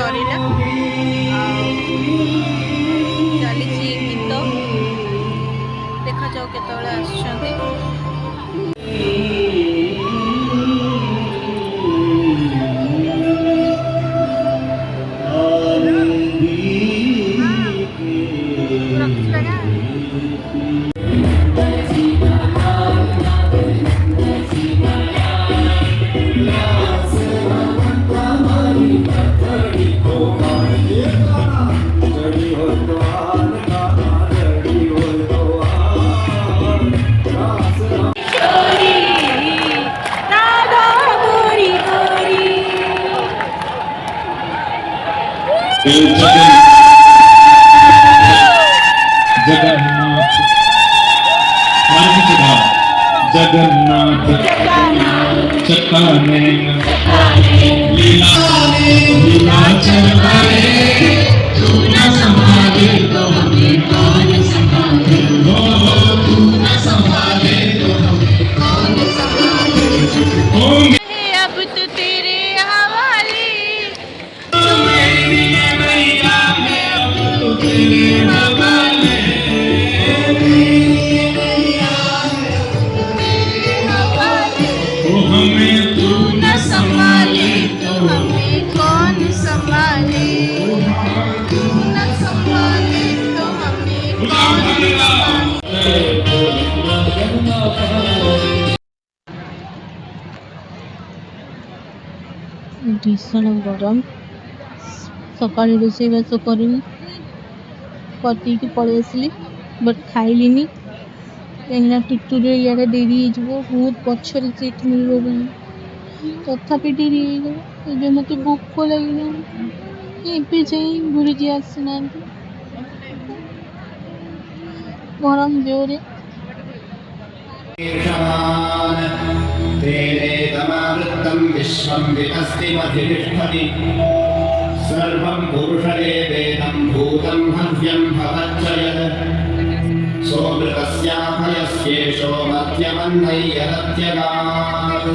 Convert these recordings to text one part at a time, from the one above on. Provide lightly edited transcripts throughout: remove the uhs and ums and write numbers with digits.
सरीला चली गीत देखा जाओ केतବେଳେ आसुଛନ୍ତି। जगन्नाथ जगन्नाथ चक्काने लीला लीला चलाए तू न संभाले तो हमें कौन संभाले, तू न संभाले तो हमें कौन संभाले। अब तो तेरे हवाले भीषण गरम सका रोषेबास करके पलि आसली बट खाइलिनी कहीं टुटुरे इे डेरी बहुत पचर सीट मिल तथापि डेरी मत भोक लगे गुरुजी आसना गरम जोरे विश्वं विकस्ति मधिष्ठति सर्वं पुरुषदेवेदं भूतं हव्यं भवच्चयत् सोमृतस्याभयस्येषो मध्यमन्नय्यरत्यगात्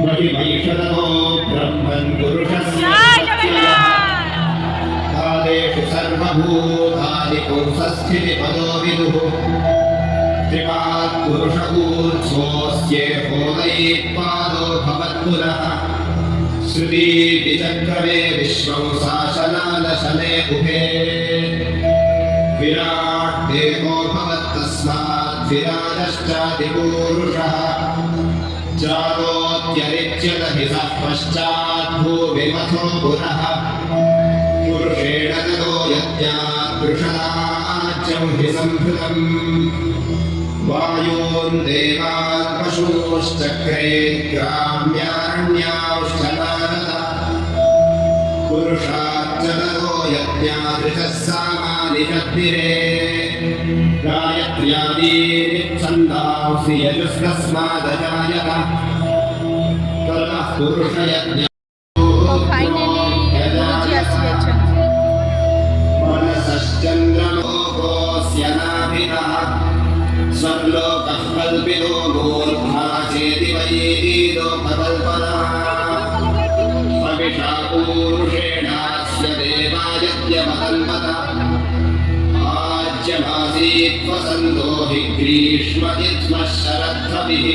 महिमैषदो ब्रह्मन् पुरुषस्य पादेषु सर्वभूतानि पुंसस्थितिपदो विदुः त्रिपात् पुरुषपूर्ध्वोऽस्येहोदैपादो भवत्पुरः श्रुति विचक्रमे विश्वं शासनादशने उभे विराट् देवो भवत्तस्मात् विराजश्चादिपूरुषः जातोऽत्यरिच्यत हि सः पश्चात् भूमिमथो पुरः पुरुषेण ततो यज्ञात् पुरुषराज्यं हि संहृतम् वायोन् देवान् पशूश्चक्रे ग्राम्यारण्याौष्ठनारद पुरुषाच्च ततो यज्ञादृशः सामानि जग्निरे गायत्र्यादीनिच्छन्दांसि यजुस्तस्मादजायत ततः पुरुषयज्ञ मनसश्चन्द्रलोकोऽस्य नाभितः स्वर्लोकः कल्पितो मूर्धा चेति वैलोककल्पना हविषा पूरुषेणास्य देवायज्ञमकल्पत आज्यमासीत् वसन्तो हि ग्रीष्म इत्मः शरद्भविः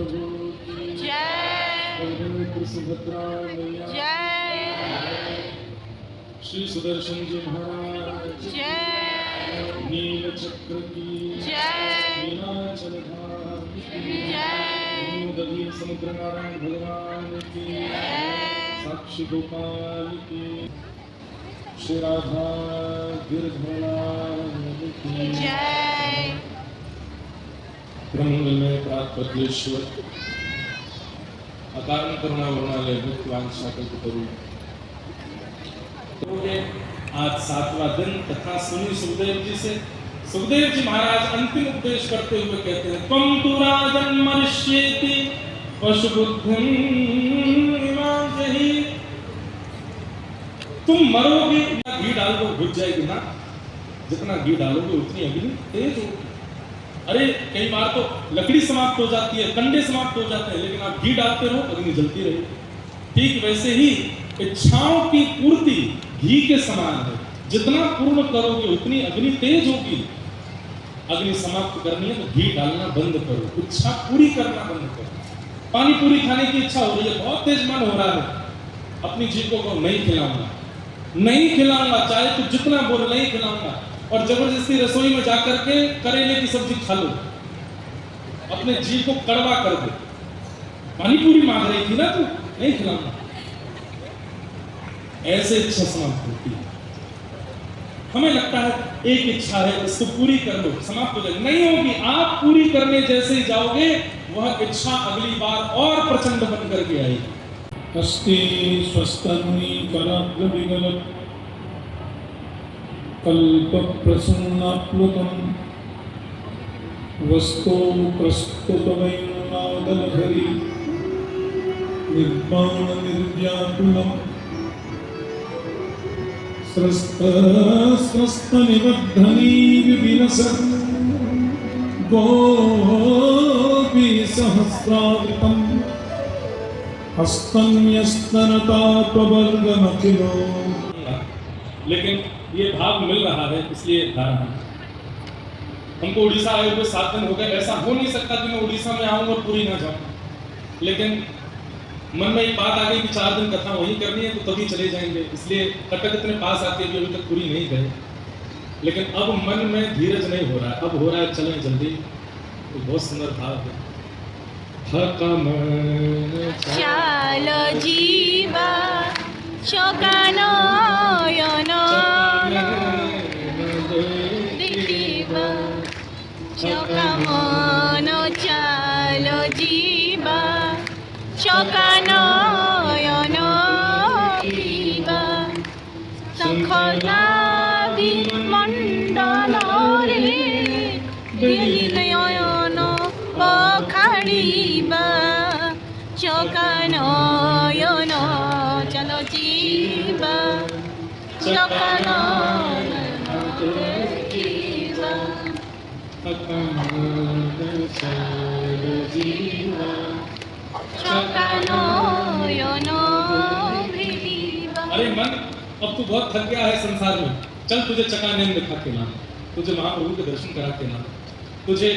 प्रभु की जय, सुभद्रा मैया जय, श्री सुदर्शन जी महाराज जय, नील चक्र की जय, नीलाचल धाम की जय, दधि समुद्र नारायण भगवान की जय, साक्षी गोपाल की, श्री राधा गिरधर की जय, ब्रह्मंगल में प्रात प्रत्युश्वर अकारण करुणा वर्णालय भक्तवान शाकल करूँ। आज 7वां दिन कथा सुनी सुखदेव जी से। सुखदेव जी महाराज अंतिम उपदेश करते हुए कहते हैं, त्वं तु राजन् मरिष्येति पशुबुद्धिं विमाजहि। तुम मरोगे, घी डाल दो बुझ जाएगी ना, जितना घी डालोगे उतनी अग्नि तेज होगी। अरे कई बार तो लकड़ी समाप्त हो जाती है, कंडे समाप्त हो जाते हैं, लेकिन आप घी डालते रहो अग्नि जलती रहेगी। ठीक वैसे ही इच्छाओं की पूर्ति घी के समान है, जितना पूर्ण करोगे उतनी अग्नि तेज होगी। अग्नि समाप्त करनी है तो घी डालना बंद करो, इच्छा पूरी करना बंद करो। पानी पूरी खाने की इच्छा हो रही है, बहुत तेज मन हो रहा है, अपनी जीभ को नहीं खिलाऊंगा, नहीं खिलाऊंगा, चाहे तो जितना बोल नहीं खिलाऊंगा, और जबरदस्ती रसोई में जाकर के करेले की सब्जी खा लो, अपने जीभ को कड़वा कर दो। पानी पूरी मांग रही थी ना तू, नहीं खिलाऊंगा, ऐसे इच्छा समाप्त होती है। हमें लगता है एक इच्छा है, इसको पूरी कर लो, समाप्त हो जाएगी, नहीं होगी। आप पूरी करने जैसे ही जाओगे वह इच्छा अगली बार और प्रचंड बन करके आएगी। अस्ति स्वस्तनुनी कराग्र विगल कल्प प्रसन्नाप्लुतम् वस्तो प्रस्तुतवैनादलहरि निर्वाण निर्व्याकुलम् स्रस्तनिबद्धनी विविलसत् गोपी सहस्रावृतम् हस्तन्यस्तनतापवर्गमखिलो। लेकिन ये भाव मिल रहा है इसलिए गा रहा हूं। हमको उड़ीसा आए हुए 7 दिन हो गए, ऐसा हो नहीं सकता कि मैं उड़ीसा में आऊं और पूरी ना जाऊं, लेकिन मन में एक बात आ गई कि 4 दिन कथा वहीं करनी है तो तभी चले जाएंगे, इसलिए कटक इतने पास आके भी अभी तक पूरी नहीं गए। लेकिन अब मन में धीरज नहीं हो रहा है, अब हो रहा है चलें जल्दी। तो बहुत सुंदर भाव है, चालो जीवा शोकानयन देखिबा शोकामन चालो जीवा शोकानयन देखिबा शंखनादि मण्डलरे नयन पखाड़िबा शोकानयन चलो जीवा शोकानयन देखिबा शोकानयन देखिबा। अरे मन, अब तू बहुत थक गया है संसार में, चल तुझे चकानयन दिखा के लाना, तुझे महाप्रभु के दर्शन करा के लाना, तुझे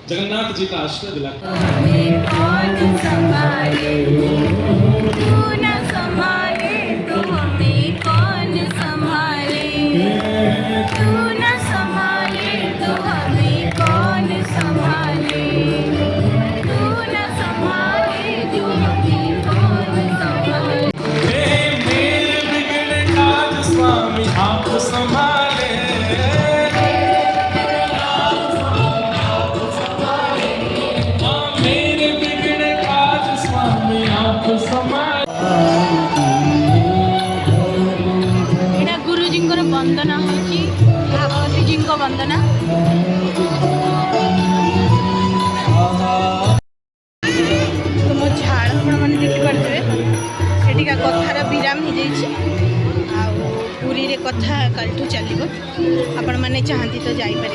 जगन्नाथ जी का आश्रय दिला। हमें कौन संभाले, तू न संभाले तो हमें कौन संभाले, तू न संभाले तो हमें कौन संभाले, तू न संभाले तो हमें कौन संभाले। मेरे बिगड़े काज स्वामी आप संभाले, एटा गुरुजी वंदना होची, भागवती जी वंदना। तो मो झाड़ आपण मैंने देखिपे सेठिका कथार विराम हो जाइए। पुरी रे कथा कल चलो, आपण मैंने चाहती तो जापर।